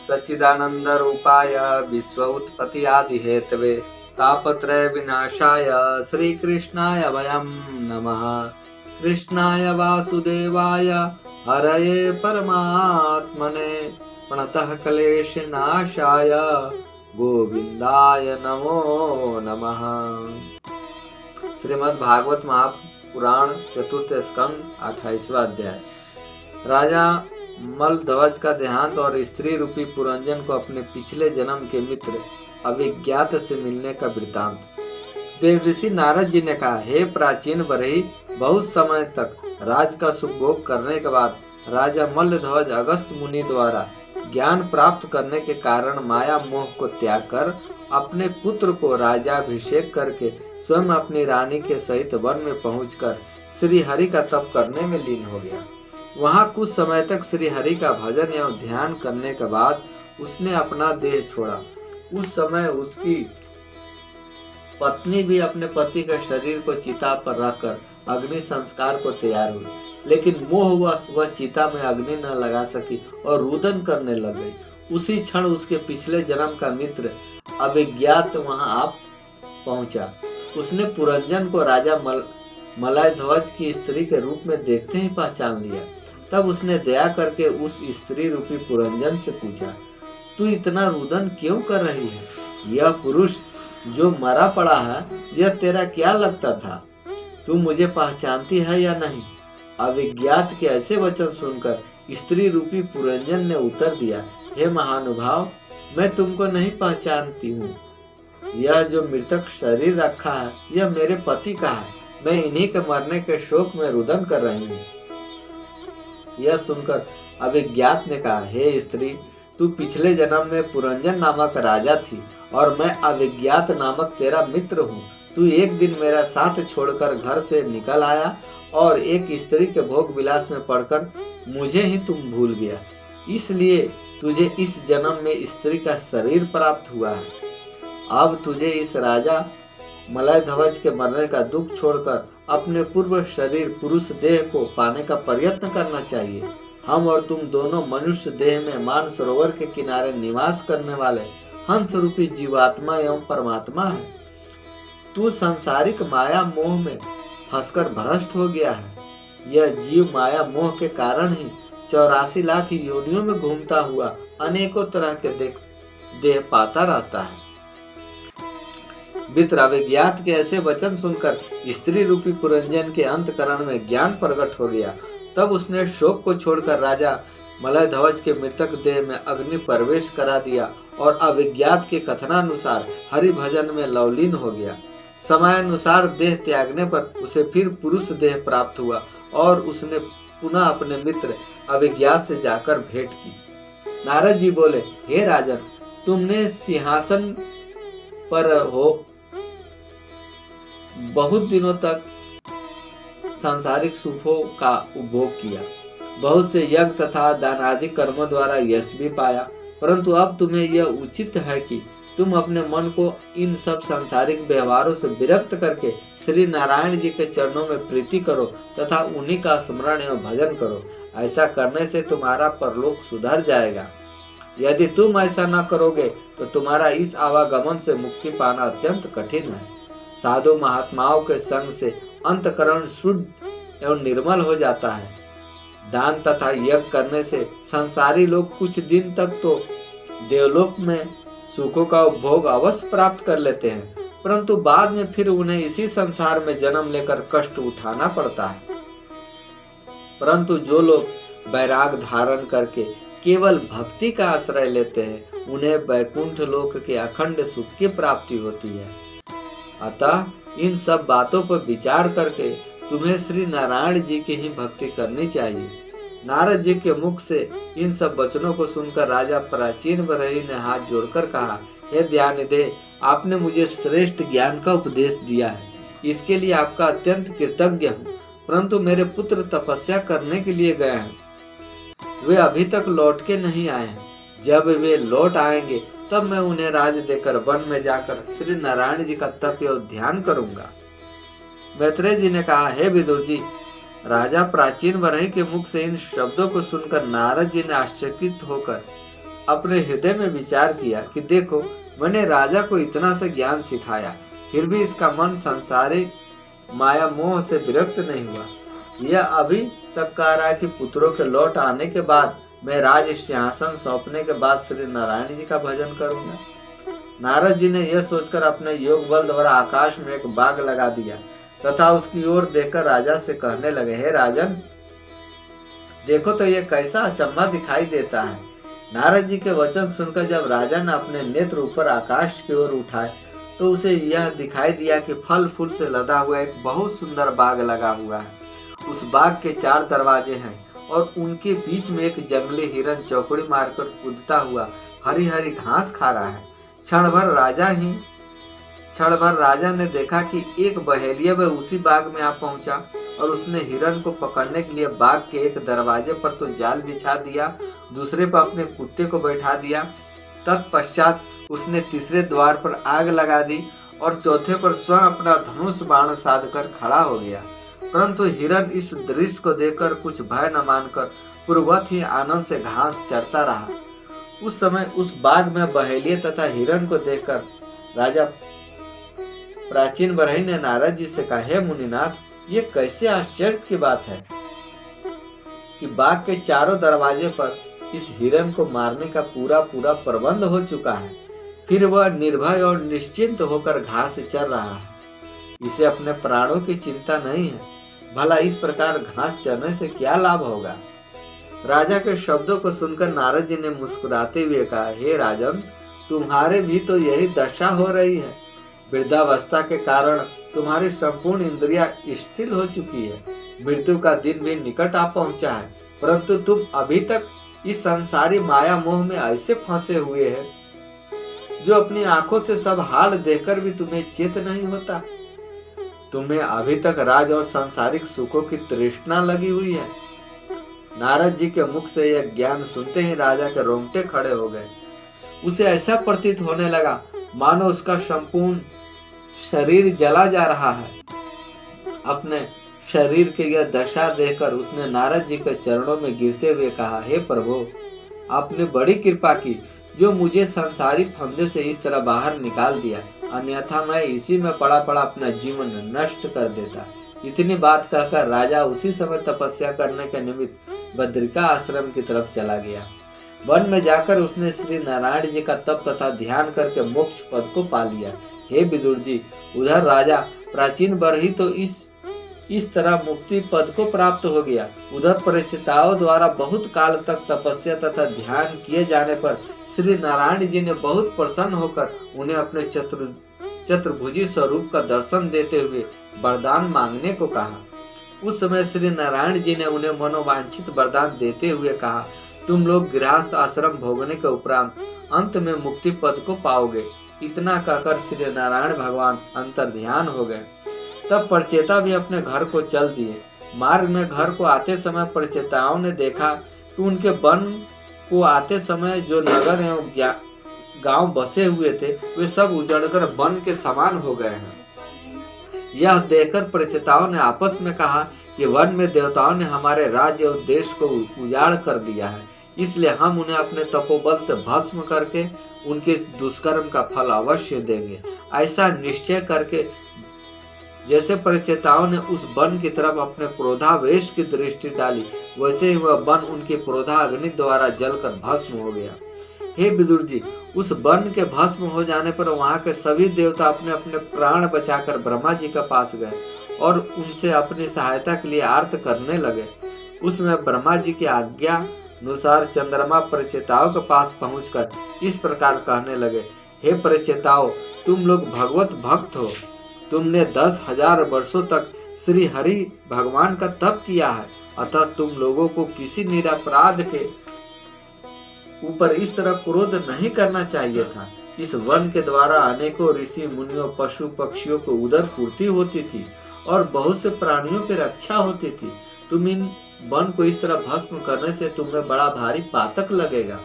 सच्चिदानंद रूपाय विश्व उत्पत्ति आदि हेतवे तापत्रय विनाशाय श्री कृष्णाय वयं नमः। कृष्णाय वासुदेवाय हरये परमात्मने प्रणतः क्लेश नाशाय गोविंदाय नमो नमः। श्रीमद् भागवत महापुराण चतुर्थ स्कंद 28वां अध्याय। राजा मलध्वज का देहांत और स्त्री रूपी पुरंजन को अपने पिछले जन्म के मित्र अभिज्ञात से मिलने का वृतांत। देवऋषि नारद जी ने कहा, हे प्राचीन बरही, बहुत समय तक राज का सुखभोग करने के बाद राजा मलध्वज अगस्त मुनि द्वारा ज्ञान प्राप्त करने के कारण माया मोह को त्याग कर अपने पुत्र को राजाभिषेक करके स्वयं अपनी रानी के सहित वन में पहुंचकर श्री हरि का तप करने में लीन हो गया। वहां कुछ समय तक श्री हरि का भजन एवं ध्यान करने के बाद उसने अपना देह छोड़ा। उस समय उसकी पत्नी भी अपने पति के शरीर को चिता पर रखकर अग्नि संस्कार को तैयार हुई, लेकिन मोहवश वह चिता में अग्नि न लगा सकी और रुदन करने लग गई। उसी क्षण उसके पिछले जन्म का मित्र अभिज्ञात वहां आ पहुंचा। उसने पुरंजन को राजा मलयध्वज की स्त्री के रूप में देखते ही पहचान लिया। तब उसने दया करके उस स्त्री रूपी पुरंजन से पूछा, तू इतना रुदन क्यों कर रही है? यह पुरुष जो मरा पड़ा है, यह तेरा क्या लगता था? तू मुझे पहचानती है या नहीं? अभिज्ञात के ऐसे वचन सुनकर स्त्री रूपी पुरंजन ने उत्तर दिया, हे महानुभाव, मैं तुमको नहीं पहचानती हूँ। यह जो मृतक शरीर रखा है, यह मेरे पति का है। मैं इन्हीं के मरने के शोक में रुदन कर रही हूँ। यह सुनकर अभिज्ञात ने कहा, हे स्त्री, तू पिछले जन्म में पुरंजन नामक राजा थी और मैं अभिज्ञात नामक तेरा मित्र हूँ। तू एक दिन मेरा साथ छोड़कर घर से निकल आया और एक स्त्री के भोग विलास में पड़कर मुझे ही तुम भूल गया, इसलिए तुझे इस जन्म में स्त्री का शरीर प्राप्त हुआ है। अब तुझे इस राजा मलयध्वज के मरने का दुख छोड़कर अपने पूर्व शरीर पुरुष देह को पाने का प्रयत्न करना चाहिए। हम और तुम दोनों मनुष्य देह में मानसरोवर के किनारे निवास करने वाले हंस रूपी जीवात्मा एवं परमात्मा है। तू सांसारिक माया मोह में फंसकर भ्रष्ट हो गया है। यह जीव माया मोह के कारण ही 84 लाख योनियों में घूमता हुआ अनेकों तरह के देह पाता रहता है। मित्र अभिज्ञात के ऐसे वचन सुनकर स्त्री रूपी पुरंजन के अंतकरण में ज्ञान प्रकट हो गया। तब उसने शोक को छोड़कर राजा मलयध्वज के मृतक देह में अग्नि प्रवेश करा दिया और अभिज्ञात के कथनानुसार हरि भजन में लवलीन हो गया। समयानुसार देह त्यागने पर उसे फिर पुरुष देह प्राप्त हुआ और उसने पुनः अपने मित्र अभिज्ञात से जाकर भेंट की। नारद जी बोले, हे राजन, तुमने सिंहासन पर हो बहुत दिनों तक सांसारिक सुखों का उपभोग किया, बहुत से यज्ञ तथा दान आदि कर्मों द्वारा यश भी पाया, परंतु अब तुम्हें यह उचित है कि तुम अपने मन को इन सब सांसारिक व्यवहारों से विरक्त करके श्री नारायण जी के चरणों में प्रीति करो तथा उन्हीं का स्मरण एवं भजन करो। ऐसा करने से तुम्हारा परलोक सुधर जाएगा। यदि तुम ऐसा न करोगे तो तुम्हारा इस आवागमन से मुक्ति पाना अत्यंत कठिन है। साधु महात्माओं के संग से अंतकरण शुद्ध एवं निर्मल हो जाता है। दान तथा यज्ञ करने से संसारी लोग कुछ दिन तक तो देवलोक में सुखों का उपभोग अवश्य प्राप्त कर लेते हैं, परंतु बाद में फिर उन्हें इसी संसार में जन्म लेकर कष्ट उठाना पड़ता है। परंतु जो लोग वैराग धारण करके केवल भक्ति का आश्रय लेते हैं, उन्हें वैकुंठ लोक के अखंड सुख की प्राप्ति होती है। अतः इन सब बातों पर विचार करके तुम्हें श्री नारायण जी की ही भक्ति करनी चाहिए। नारद जी के मुख से इन सब वचनों को सुनकर राजा प्राचीन बरही ने हाथ जोड़कर कहा, हे ध्याननिधे, आपने मुझे श्रेष्ठ ज्ञान का उपदेश दिया है, इसके लिए आपका अत्यंत कृतज्ञ हूँ। परंतु मेरे पुत्र तपस्या करने के लिए गए हैं, वे अभी तक लौट के नहीं आए हैं। जब वे लौट आएंगे तब मैं उन्हें राज देकर वन में जाकर श्री नारायण जी का तप एवं ध्यान करूंगा। मैत्रेय जी ने कहा, हे विदुर जी, राजा प्राचीन बरही के मुख से इन शब्दों को सुनकर नारद जी ने आश्चर्यचकित होकर अपने हृदय में विचार किया कि देखो, मैंने राजा को इतना से ज्ञान सिखाया, फिर भी इसका मन सांसारिक माया मोह से विरक्त नहीं हुआ। यह अभी तक कह रहा है कि पुत्रों के लौट आने के बाद मैं राज सिंहासन सौंपने के बाद श्री नारायण जी का भजन करूंगा। नारद जी ने यह सोचकर अपने योग बल द्वारा आकाश में एक बाग लगा दिया तथा उसकी ओर देखकर राजा से कहने लगे, हे राजन, देखो तो ये कैसा अचंभा दिखाई देता है। नारद जी के वचन सुनकर जब राजा ने अपने नेत्र ऊपर आकाश की ओर उठाए तो उसे यह दिखाई दिया कि फल फूल से लदा हुआ एक बहुत सुंदर बाग लगा हुआ है। उस बाग के 4 दरवाजे हैं और उनके बीच में एक जंगली हिरन चौकड़ी मारकर कूदता हुआ हरी हरी घास खा रहा है। क्षण भर राजा ने देखा कि एक बहेलिया वह उसी बाग में आ पहुंचा और उसने हिरन को पकड़ने के लिए बाग के एक दरवाजे पर तो जाल बिछा दिया, दूसरे पर अपने कुत्ते को बैठा दिया। तत्पश्चात उसने तीसरे द्वार पर आग लगा दी और चौथे पर स्वयं अपना धनुष बाण साध कर खड़ा हो गया। परंतु हिरन इस दृश्य को देखकर कुछ भय न मानकर पूर्ववत ही आनंद से घास चरता रहा। उस समय उस बाग में बहेलिया तथा हिरन को देखकर राजा प्राचीन बरही ने नारद जी से कहा, हे मुनिनाथ, ये कैसे आश्चर्य की बात है कि बाग के चारों दरवाजे पर इस हिरन को मारने का पूरा प्रबंध हो चुका है, फिर वह निर्भय और निश्चिंत होकर घास चर रहा है। इसे अपने प्राणों की चिंता नहीं है। भला इस प्रकार घास चरने से क्या लाभ होगा। राजा के शब्दों को सुनकर नारद जी ने मुस्कुराते हुए कहा, हे राजन, तुम्हारे भी तो यही दशा हो रही है। वृद्धावस्था के कारण तुम्हारी संपूर्ण इंद्रियां स्थिर हो चुकी है। मृत्यु का दिन भी निकट आ पहुंचा है, परंतु तुम अभी तक इस संसारी माया मोह में ऐसे फंसे हुए हैं जो अपनी आंखों से सब हाल देखकर भी तुम्हें चेत नहीं होता। तुम्हें अभी तक राज और सांसारिक सुखों की तृष्णा लगी हुई है। नारद जी के मुख से यह ज्ञान सुनते ही राजा के रोंगटे खड़े हो गए। उसे ऐसा प्रतीत होने लगा मानो उसका संपूर्ण शरीर जला जा रहा है। अपने शरीर की यह दशा देखकर उसने नारद जी के चरणों में गिरते हुए कहा, हे प्रभु, आपने बड़ी कृपा की जो मुझे सांसारिक फंदे से इस तरह बाहर निकाल दिया, अन्यथा मैं इसी में पड़ा पड़ा अपना जीवन नष्ट कर देता। इतनी बात कहकर राजा उसी समय तपस्या करने के निमित्त बद्रिका आश्रम की तरफ चला गया। वन में जाकर उसने श्री नारायण जी का तप तथा ध्यान करके मोक्ष पद को पा लिया। हे विदुर जी, उधर राजा प्राचीन बरही तो इस तरह मुक्ति पद को प्राप्त हो गया। उधर परिचिताओं द्वारा बहुत काल तक तपस्या तथा ध्यान किए जाने पर श्री नारायण जी ने बहुत प्रसन्न होकर उन्हें अपने चतुर्भुजी स्वरूप का दर्शन देते हुए वरदान मांगने को कहा। उस समय श्री नारायण जी ने उन्हें मनोवांछित वरदान देते हुए कहा, तुम लोग गृहस्थ आश्रम भोगने के उपरांत अंत में मुक्ति पद को पाओगे। इतना कहकर श्री नारायण भगवान अंतर ध्यान हो गए। तब परचेता भी अपने घर को चल दिए। मार्ग में घर को आते समय परचेताओं ने देखा कि उनके वन को आते समय जो नगर एवं गांव बसे हुए थे वे सब उजड़कर वन के समान हो गए हैं। यह देखकर परिचिताओं ने आपस में कहा कि वन में देवताओं ने हमारे राज्य और देश को उजाड़ कर दिया है, इसलिए हम उन्हें अपने तपोबल से भस्म करके उनके दुष्कर्म का फल अवश्य देंगे। ऐसा निश्चय करके जैसे परिचिताओं ने उस वन की तरफ अपने क्रोधावेश की दृष्टि डाली, वैसे ही वह वन उनके क्रोधाग्नि द्वारा जलकर भस्म हो गया। हे विदुर जी, उस वन के भस्म हो जाने पर वहां के सभी देवता अपने अपने प्राण बचाकर ब्रह्मा जी के पास गए और उनसे अपनी सहायता के लिए आर्त करने लगे। उसमें ब्रह्मा जी की आज्ञा अनुसार चंद्रमा परिचिताओं के पास पहुंचकर इस प्रकार कहने लगे, हे परिचिताओं, तुम लोग भगवत भक्त हो। तुमने 10,000 वर्षों तक श्री हरि भगवान का तप किया है, अतः तुम लोगों को किसी निरपराध के ऊपर इस तरह क्रोध नहीं करना चाहिए था। इस वन के द्वारा अनेकों ऋषि मुनियों पशु पक्षियों को उदर पूर्ति होती थी और बहुत से प्राणियों की रक्षा होती थी। तुम इन वन को इस तरह भस्म करने से तुम्हें बड़ा भारी पातक लगेगा।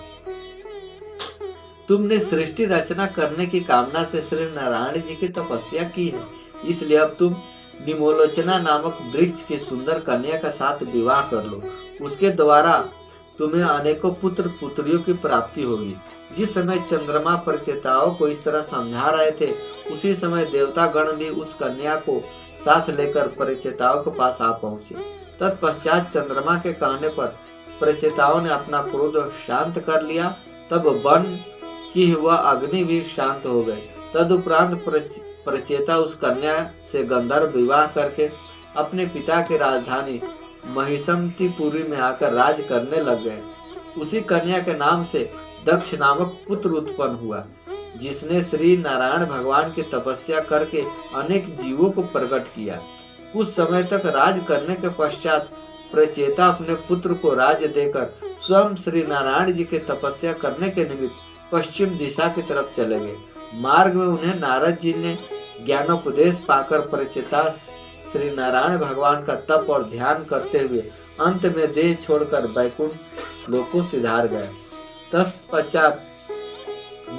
तुमने सृष्टि रचना करने की कामना से श्री नारायण जी की तपस्या की है, इसलिए अब तुम निमोलोचना नामक वृक्ष की सुंदर कन्या का साथ विवाह कर लो। उसके द्वारा तुम्हें अनेकों पुत्र पुत्रियों की प्राप्ति होगी। जिस समय चंद्रमा परिचेताओं को इस तरह समझा रहे थे, उसी समय देवता गण भी उस कन्या को साथ लेकर परिचेताओं के पास आ पहुंचे। तत्पश्चात चंद्रमा के कहने पर परिचेताओं ने अपना क्रोध शांत कर लिया। तब वन की हुआ अग्नि भी शांत हो गए। तदुपरांत परिचेता उस कन्या से गंधर्व विवाह करके अपने पिता की राजधानी महिषमतीपुरी में आकर राज करने लग गए। उसी कन्या के नाम से दक्ष नामक पुत्र उत्पन्न हुआ, जिसने श्री नारायण भगवान की तपस्या करके अनेक जीवों को प्रकट किया। कुछ समय तक राज करने के पश्चात प्रचेता अपने पुत्र को राज्य देकर स्वयं श्री नारायण जी की तपस्या करने के निमित्त पश्चिम दिशा की तरफ चले गए। मार्ग में उन्हें नारद जी ने ज्ञानोपदेश पाकर प्रचेता श्री नारायण भगवान का तप और ध्यान करते हुए अंत में देह छोड़कर बैकुंठ लोक को सिधार गए। तत्पश्चात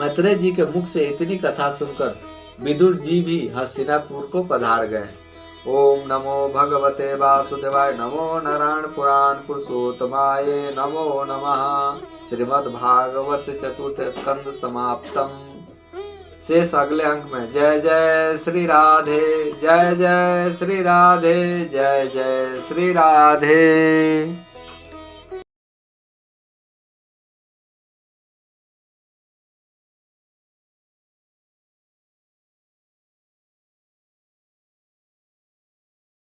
मैत्रेय जी के मुख से इतनी कथा सुनकर विदुर जी भी हस्तिनापुर को पधार गए। ओम नमो भगवते वासुदेवाय, नमो नारायण पुराण पुरुषोत्तमाय नमो नमः। श्रीमद्भागवत चतुर्थ स्कंद समाप्तम। शेष अगले अंक में। जय जय श्री राधे, जय जय श्री राधे, जय जय श्री राधे।